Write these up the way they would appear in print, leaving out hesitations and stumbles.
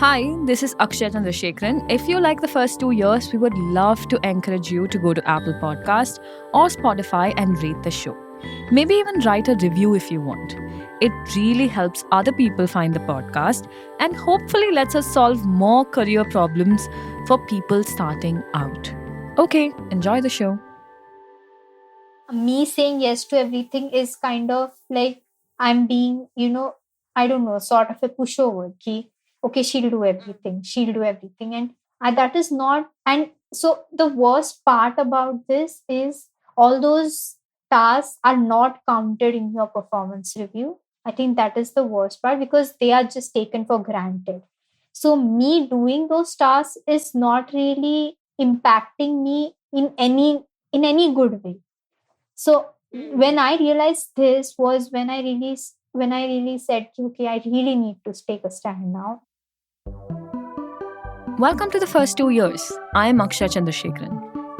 Hi, this is Akshay Chandrasekharan. If you like the first 2 years, we would love to encourage you to go to Apple Podcast or Spotify and rate the show. Maybe even write a review if you want. It really helps other people find the podcast and hopefully lets us solve more career problems for people starting out. Okay, enjoy the show. Me saying yes to everything is kind of like I'm being, I don't know, sort of a pushover. Okay, she'll do everything. And that is not. And so the worst part about this is all those tasks are not counted in your performance review. I think that is the worst part because they are just taken for granted. So me doing those tasks is not really impacting me in any good way. So when I realized this was when I really said, okay, I really need to take a stand now. Welcome to the first 2 years. I am Akshay Chandrasekharan.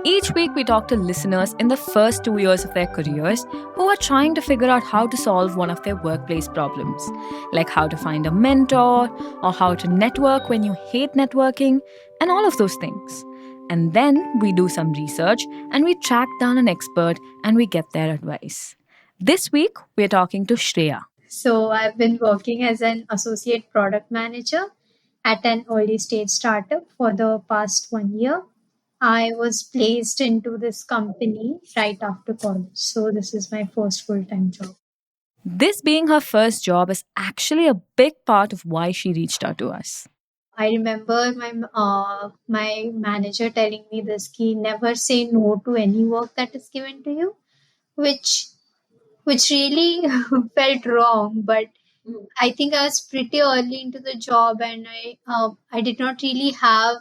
Each week, we talk to listeners in the first 2 years of their careers who are trying to figure out how to solve one of their workplace problems, like how to find a mentor or how to network when you hate networking, and all of those things. And then we do some research and we track down an expert and we get their advice. This week, we're talking to Shreya. So I've been working as an associate product manager at an early stage startup for the past 1 year. I was placed into this company right after college. So this is my first full time job. This being her first job is actually a big part of why she reached out to us. I remember my manager telling me this key never say no to any work that is given to you, which really felt wrong. But I think I was pretty early into the job, and I did not really have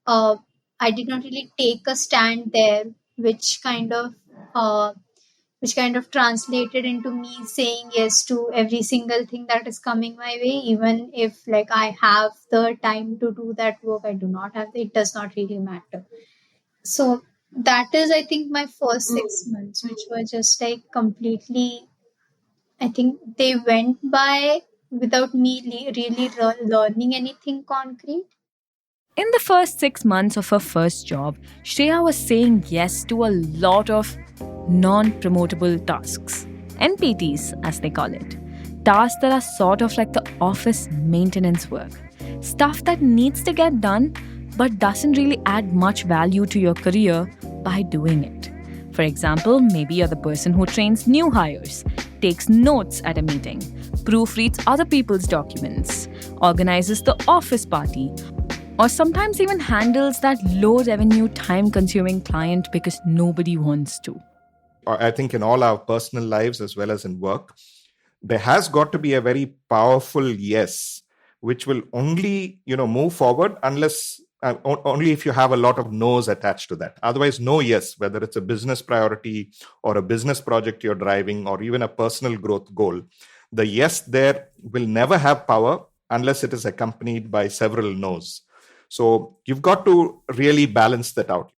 uh, I did not really take a stand there, which kind of uh, translated into me saying yes to every single thing that is coming my way, even if like I have the time to do that work. I do not have it does not really matter. So that is, I think, my first 6 months, which were just like completely, I think they went by without me really learning anything concrete. In the first 6 months of her first job, Shreya was saying yes to a lot of non-promotable tasks, NPTs as they call it. Tasks that are sort of like the office maintenance work. Stuff that needs to get done but doesn't really add much value to your career by doing it. For example, maybe you're the person who trains new hires, takes notes at a meeting, proofreads other people's documents, organizes the office party, or sometimes even handles that low revenue, time consuming client because nobody wants to. I think in all our personal lives as well as in work, there has got to be a very powerful yes, which will only move forward unless only if you have a lot of no's attached to that. Otherwise, no yes, whether it's a business priority or a business project you're driving or even a personal growth goal, the yes there will never have power unless it is accompanied by several no's. So you've got to really balance that out.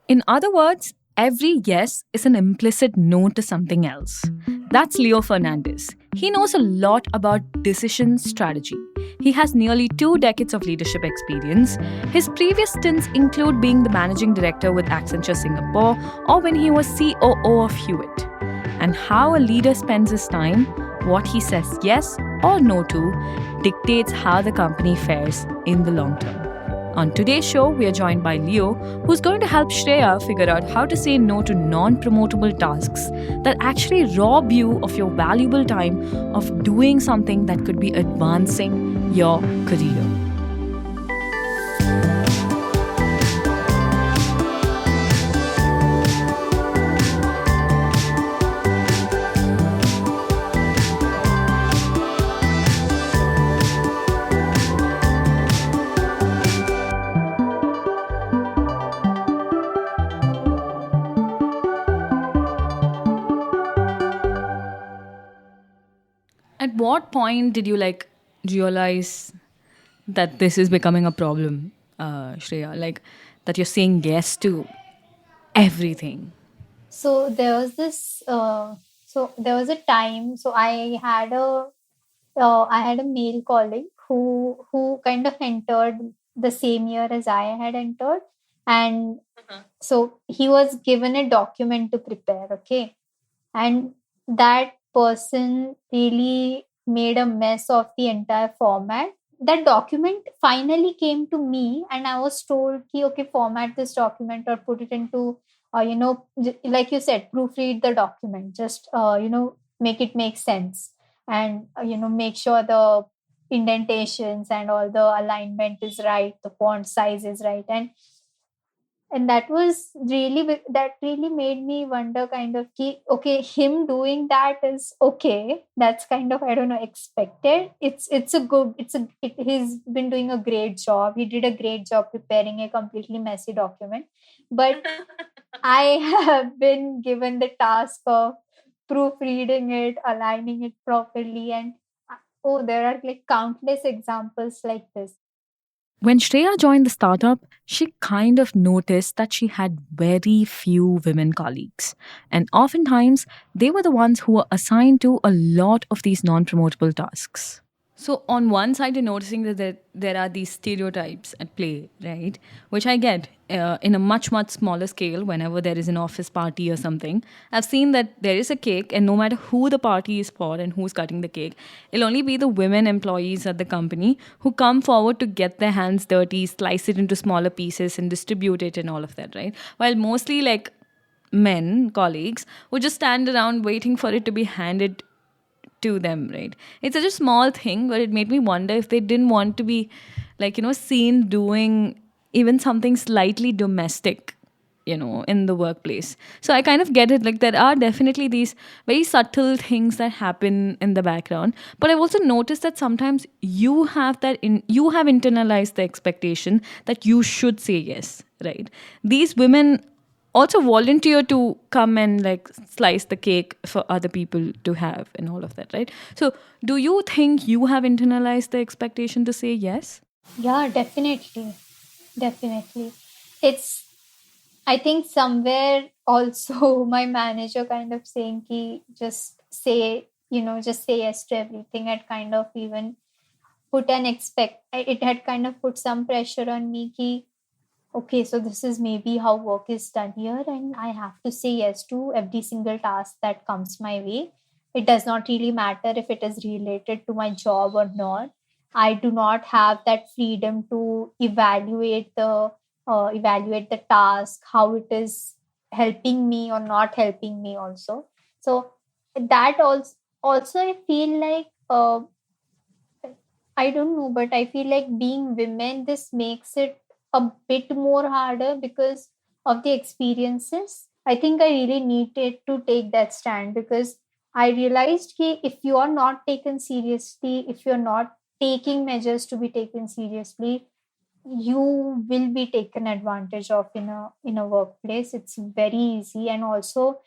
In other words, every yes is an implicit no to something else. That's Leo Fernandez. He knows a lot about decision strategy. He has nearly 2 decades of leadership experience. His previous stints include being the managing director with Accenture Singapore or when he was COO of Hewitt. And how a leader spends his time, what he says yes or no to, dictates how the company fares in the long term. On today's show, we are joined by Leo, who's going to help Shreya figure out how to say no to non-promotable tasks that actually rob you of your valuable time of doing something that could be advancing your career. At what point did you realize that this is becoming a problem, Shreya? Like that you're saying yes to everything. So there was this. So there was a time. So I had a mail colleague who kind of entered the same year as I had entered. And so he was given a document to prepare, okay? And that person really made a mess of the entire format. That document finally came to me, and I was told, ki, okay, format this document or put it into, like you said, proofread the document, just, make it make sense. And, make sure the indentations and all the alignment is right, the font size is right. And that really made me wonder, kind of, okay, him doing that is okay, that's kind of, I don't know, expected. He's been doing a great job. He did a great job preparing a completely messy document. But I have been given the task of proofreading it, aligning it properly, and oh, there are like countless examples like this. When Shreya joined the startup, she kind of noticed that she had very few women colleagues. And oftentimes, they were the ones who were assigned to a lot of these non promotable tasks. So, on one side, you're noticing that there are these stereotypes at play, right? Which I get in a much, much smaller scale whenever there is an office party or something. I've seen that there is a cake, and no matter who the party is for and who's cutting the cake, it'll only be the women employees at the company who come forward to get their hands dirty, slice it into smaller pieces, and distribute it and all of that, right? While mostly like men, colleagues, who just stand around waiting for it to be handed to them, right? It's such a small thing, but it made me wonder if they didn't want to be, like, seen doing even something slightly domestic, in the workplace. So I kind of get it. Like, there are definitely these very subtle things that happen in the background. But I've also noticed that sometimes you have you have internalized the expectation that you should say yes, right? These women also volunteer to come and like slice the cake for other people to have and all of that, right? So do you think you have internalized the expectation to say yes? Yeah, definitely. Definitely. It's, I think somewhere also my manager kind of saying ki just say yes to everything had kind of even it had kind of put some pressure on me ki, okay, so this is maybe how work is done here, and I have to say yes to every single task that comes my way. It does not really matter if it is related to my job or not. I do not have that freedom to evaluate the task, how it is helping me or not helping me also. So that also I feel like I don't know, but I feel like being women, this makes it a bit more harder because of the experiences. I think I really needed to take that stand because I realized that if you are not taken seriously, if you're not taking measures to be taken seriously, you will be taken advantage of in a workplace. It's very easy, and also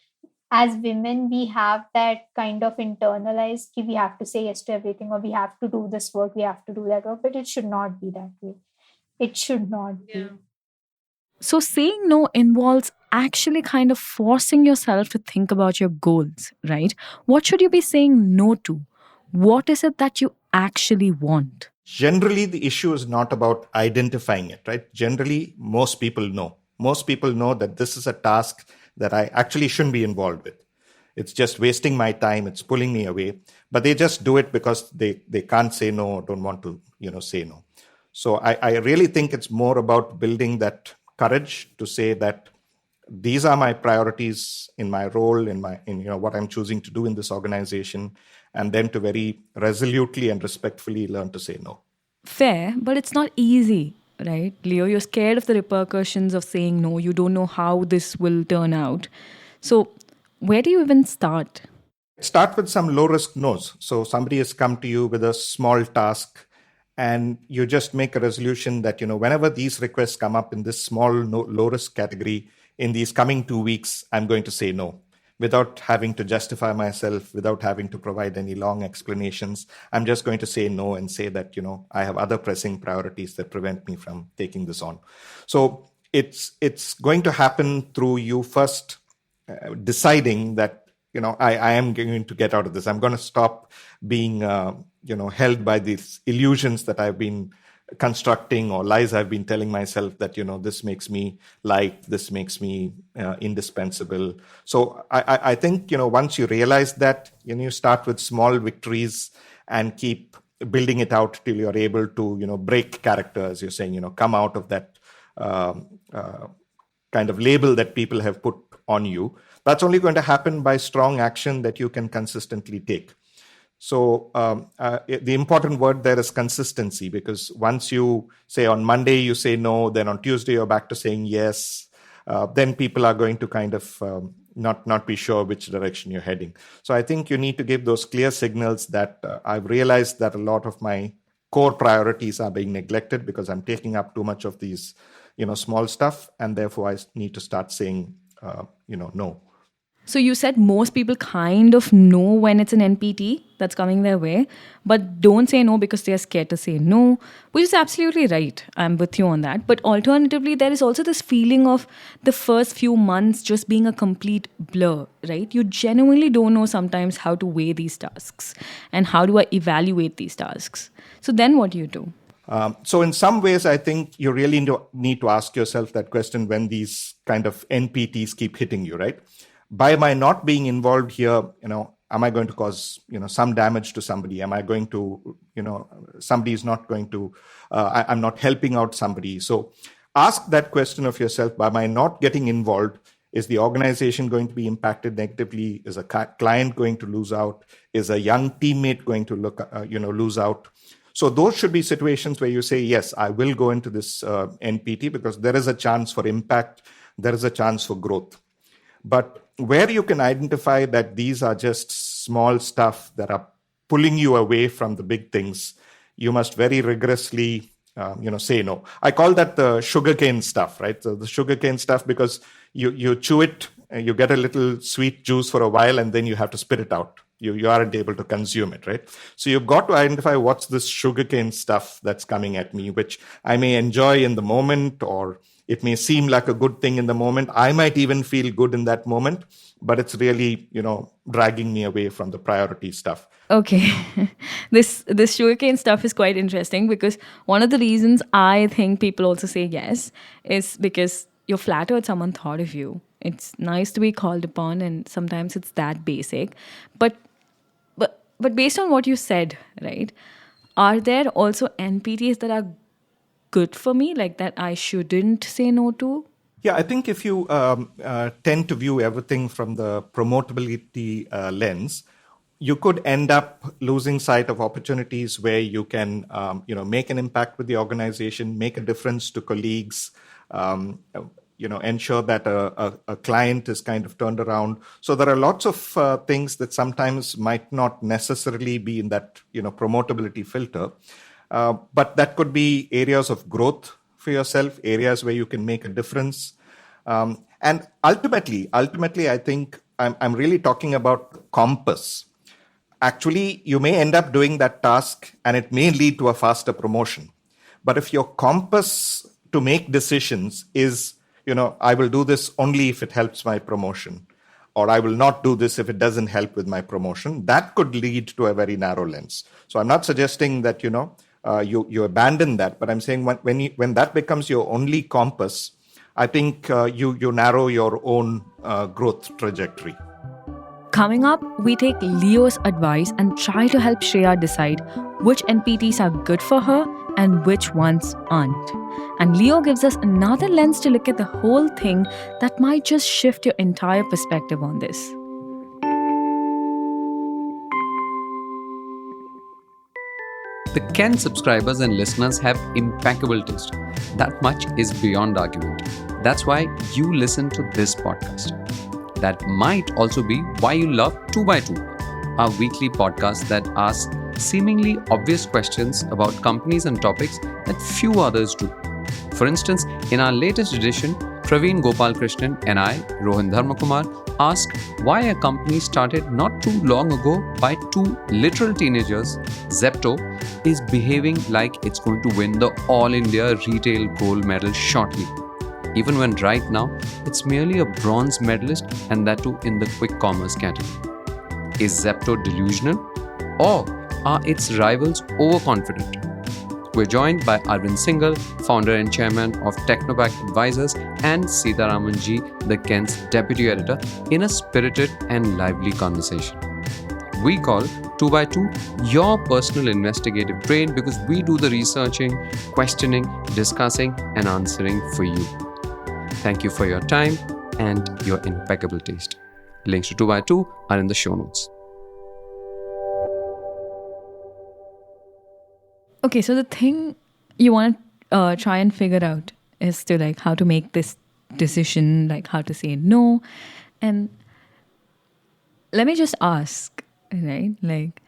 as women we have that kind of internalized we have to say yes to everything, or we have to do this work, we have to do that work, but it should not be that way. It should not be. So saying no involves actually kind of forcing yourself to think about your goals, right? What should you be saying no to? What is it that you actually want? Generally, the issue is not about identifying it, right? Generally, most people know. Most people know that this is a task that I actually shouldn't be involved with. It's just wasting my time. It's pulling me away. But they just do it because they can't say no or don't want to, say no. So I really think it's more about building that courage to say that these are my priorities in my role, in what I'm choosing to do in this organization, and then to very resolutely and respectfully learn to say no. Fair, but it's not easy, right? Leo, you're scared of the repercussions of saying no. You don't know how this will turn out. So, where do you even start? Start with some low risk no's. So somebody has come to you with a small task, and you just make a resolution that, whenever these requests come up in this small low risk category in these coming 2 weeks, I'm going to say no without having to justify myself, without having to provide any long explanations. I'm just going to say no and say that, I have other pressing priorities that prevent me from taking this on. So it's going to happen through you first deciding that I am going to get out of this. I'm going to stop being, held by these illusions that I've been constructing or lies I've been telling myself that, this makes me liked, this makes me indispensable. So I think, once you realize that, you start with small victories and keep building it out till you're able to, break character, as you're saying, come out of that kind of label that people have put on you. That's only going to happen by strong action that you can consistently take. So the important word there is consistency, because once you say on Monday you say no, then on Tuesday you're back to saying yes, then people are going to kind of not be sure which direction you're heading. So I think you need to give those clear signals that I've realized that a lot of my core priorities are being neglected because I'm taking up too much of these, small stuff, and therefore I need to start saying, no. So you said most people kind of know when it's an NPT that's coming their way, but don't say no because they're scared to say no, which is absolutely right. I'm with you on that. But alternatively, there is also this feeling of the first few months just being a complete blur, right? You genuinely don't know sometimes how to weigh these tasks and how do I evaluate these tasks. So then what do you do? So in some ways, I think you really need to ask yourself that question when these kind of NPTs keep hitting you, right? By my not being involved here, am I going to cause, some damage to somebody? Am I going to, somebody is not going to, I'm not helping out somebody. So ask that question of yourself, by my not getting involved, is the organization going to be impacted negatively? Is a client going to lose out? Is a young teammate going to lose out? So those should be situations where you say, yes, I will go into this NPT because there is a chance for impact. There is a chance for growth. But where you can identify that these are just small stuff that are pulling you away from the big things, you must very rigorously, say no. I call that the sugarcane stuff, right? So the sugarcane stuff, because you chew it, you get a little sweet juice for a while, and then you have to spit it out. You aren't able to consume it, right? So you've got to identify what's this sugarcane stuff that's coming at me, which I may enjoy in the moment, or it may seem like a good thing in the moment. I might even feel good in that moment, but it's really, dragging me away from the priority stuff. Okay. This sugarcane stuff is quite interesting because one of the reasons I think people also say yes is because you're flattered someone thought of you. It's nice to be called upon, and sometimes it's that basic. But based on what you said, right, are there also NPTs that are good for me, like that I shouldn't say no to? Yeah, I think if you tend to view everything from the promotability lens, you could end up losing sight of opportunities where you can, make an impact with the organization, make a difference to colleagues, ensure that a client is kind of turned around. So there are lots of things that sometimes might not necessarily be in that, promotability filter. But that could be areas of growth for yourself, areas where you can make a difference. And ultimately, I think I'm really talking about compass. Actually, you may end up doing that task and it may lead to a faster promotion. But if your compass to make decisions is, I will do this only if it helps my promotion, or I will not do this if it doesn't help with my promotion, that could lead to a very narrow lens. So I'm not suggesting that, you abandon that, but I'm saying when that becomes your only compass, I think you narrow your own growth trajectory. Coming up, we take Leo's advice and try to help Shreya decide which NPTs are good for her and which ones aren't. And Leo gives us another lens to look at the whole thing that might just shift your entire perspective on this. The Ken subscribers and listeners have impeccable taste. That much is beyond argument. That's why you listen to this podcast. That might also be why you love 2x2, our weekly podcast that asks seemingly obvious questions about companies and topics that few others do. For instance, in our latest edition, Praveen Gopalkrishnan and I, Rohan Dharmakumar, asked why a company started not too long ago by two literal teenagers, Zepto, is behaving like it's going to win the All India Retail Gold Medal shortly. even when right now it's merely a bronze medalist, and that too in the quick commerce category. Is Zepto delusional? Or are its rivals overconfident? We're joined by Arvind Singhal, founder and chairman of Technopack Advisors, and Sitaraman Ji, the Kent's deputy editor, in a spirited and lively conversation. We call 2x2 your personal investigative brain because we do the researching, questioning, discussing, and answering for you. Thank you for your time and your impeccable taste. Links to 2x2 are in the show notes. Okay, so the thing you want to try and figure out is to like how to make this decision, like how to say no. And let me just ask, right? Like,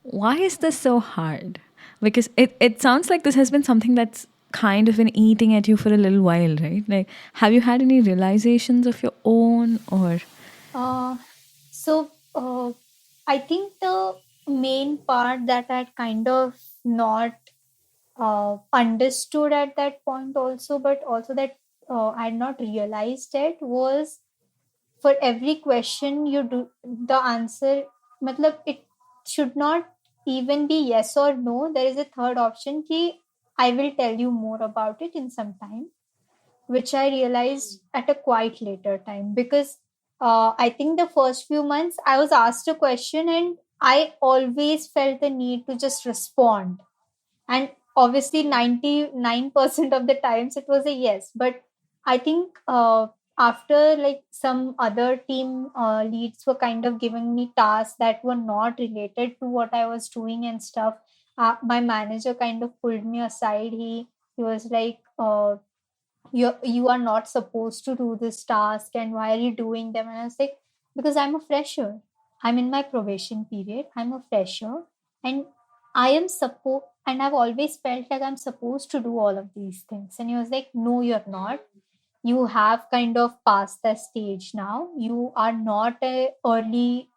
why is this so hard? Because it sounds like this has been something that's kind of been eating at you for a little while, right? Like, have you had any realizations of your own or? I think the main part that I'd kind of not understood at that point also, but also that I had not realized it was for every question you do, the answer, matlab, it should not even be yes or no. There is a third option ki I will tell you more about it in some time, which I realized at a quite later time because I think the first few months I was asked a question and I always felt the need to just respond. And obviously, 99% of the times it was a yes. But I think after like some other team leads were kind of giving me tasks that were not related to what I was doing and stuff, my manager kind of pulled me aside. He was like, you are not supposed to do this task and why are you doing them? And I was like, because I'm a fresher, I'm in my probation period, I'm a fresher, and I am supposed, and I've always felt like I'm supposed to do all of these things. And he was like, no, you're not. You have kind of passed that stage now. You are not a early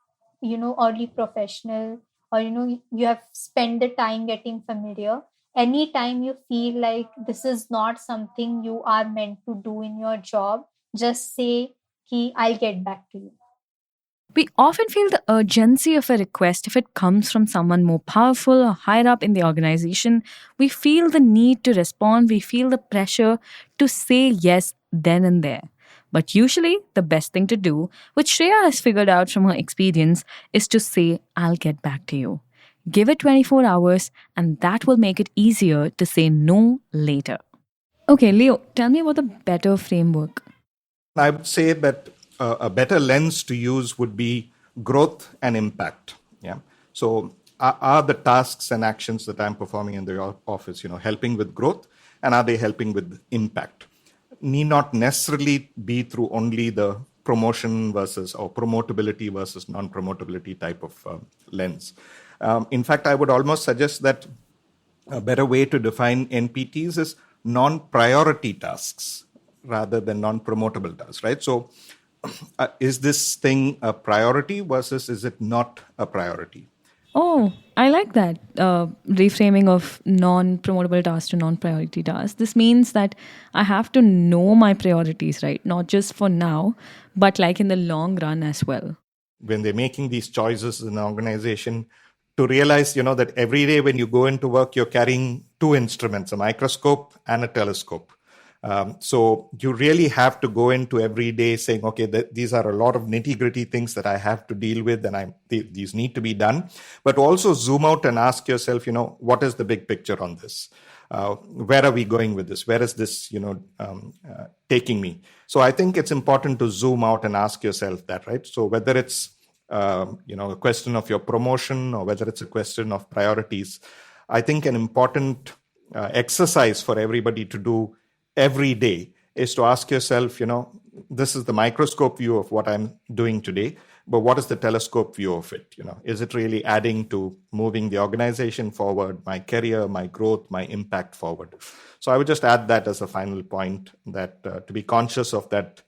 professional, or you have spent the time getting familiar. Anytime you feel like this is not something you are meant to do in your job, just say, I'll get back to you. We often feel the urgency of a request if it comes from someone more powerful or higher up in the organization. We feel the need to respond. We feel the pressure to say yes then and there. But usually, the best thing to do, which Shreya has figured out from her experience, is to say, I'll get back to you. Give it 24 hours, and that will make it easier to say no later. Okay, Leo, tell me about the better framework. I would say that a better lens to use would be growth and impact. Yeah. So are the tasks and actions that I'm performing in the office, helping with growth, and are they helping with impact? Need not necessarily be through only the promotion versus or promotability versus non-promotability type of lens. In fact, I would almost suggest that a better way to define NPTs is non-priority tasks rather than non-promotable tasks, right? So is this thing a priority versus is it not a priority? Oh, I like that reframing of non-promotable tasks to non-priority tasks. This means that I have to know my priorities, right? Not just for now, but like in the long run as well. When they're making these choices in an organization, to realize, that every day when you go into work, you're carrying two instruments, a microscope and a telescope. So you really have to go into every day saying, okay, these are a lot of nitty-gritty things that I have to deal with and these need to be done. But also zoom out and ask yourself, what is the big picture on this? Where are we going with this? Where is this, taking me? So I think it's important to zoom out and ask yourself that, right? So whether it's, a question of your promotion or whether it's a question of priorities, I think an important exercise for everybody to do every day is to ask yourself, this is the microscope view of what I'm doing today, but what is the telescope view of it? Is it really adding to moving the organization forward, my career, my growth, my impact forward? So I would just add that as a final point, that to be conscious of that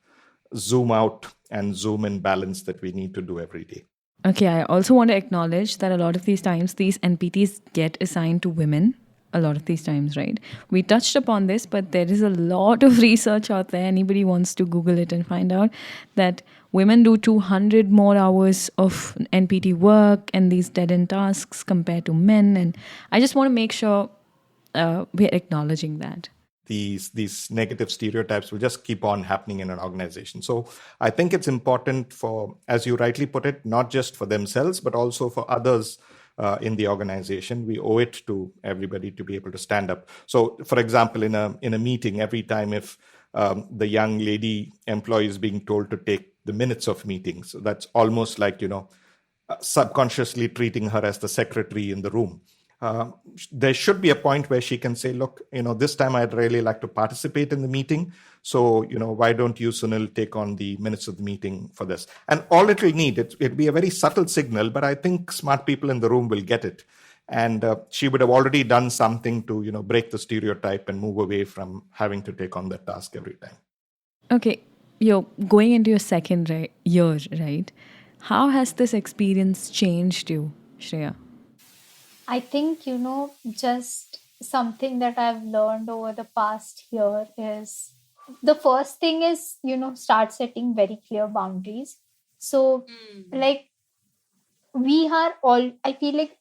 zoom out and zoom in balance that we need to do every day. Okay, I also want to acknowledge that a lot of these times, these NPTs get assigned to women. a lot of these times, right? We touched upon this, but there is a lot of research out there. Anybody wants to Google it and find out that women do 200 more hours of NPT work and these dead-end tasks compared to men. And I just want to make sure we're acknowledging that. These negative stereotypes will just keep on happening in an organization. So I think it's important for, as you rightly put it, not just for themselves, but also for others in the organization. We owe it to everybody to be able to stand up. So, for example, in a meeting, every time if the young lady employee is being told to take the minutes of meetings, so that's almost like, subconsciously treating her as the secretary in the room. There should be a point where she can say, look, this time I'd really like to participate in the meeting. So, why don't you, Sunil, take on the minutes of the meeting for this? And all it will need, it'll be a very subtle signal, but I think smart people in the room will get it. And she would have already done something to, break the stereotype and move away from having to take on that task every time. Okay, you're going into your second year, right? How has this experience changed you, Shreya? I think, just something that I've learned over the past year is the first thing is, start setting very clear boundaries. So, I feel like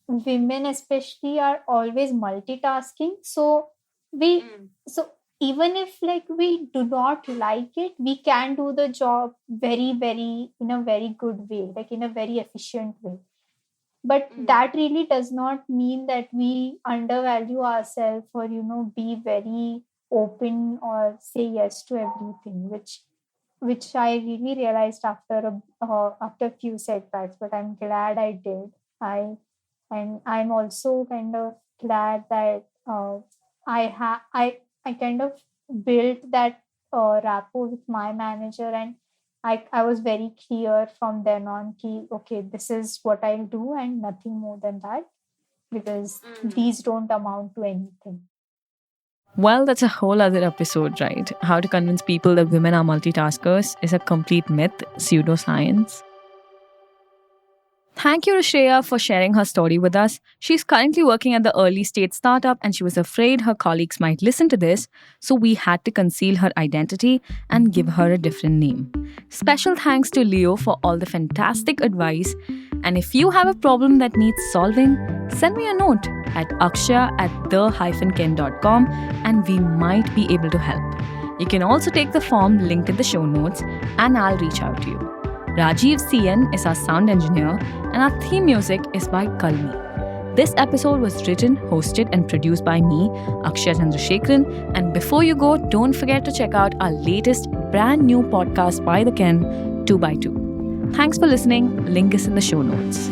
women especially are always multitasking. So, even if we do not like it, we can do the job very, very, in a very good way, in a very efficient way. But that really does not mean that we undervalue ourselves or, be very open or say yes to everything, which I really realized after a few setbacks. But I'm glad I did. And I'm also kind of glad that I kind of built that rapport with my manager, and I was very clear from then on, okay, this is what I'll do and nothing more than that, because these don't amount to anything. Well, that's a whole other episode, right? How to convince people that women are multitaskers is a complete myth, pseudoscience. Thank you to Shreya for sharing her story with us. She's currently working at the early stage startup and she was afraid her colleagues might listen to this, so we had to conceal her identity and give her a different name. Special thanks to Leo for all the fantastic advice. And if you have a problem that needs solving, send me a note at akshay@the-ken.com and we might be able to help. You can also take the form linked in the show notes and I'll reach out to you. Rajiv CN is our sound engineer and our theme music is by Kalmi. This episode was written, hosted and produced by me, Akshay Chandrasekharan. And before you go, don't forget to check out our latest brand new podcast by the Ken, 2x2. Thanks for listening. Link is in the show notes.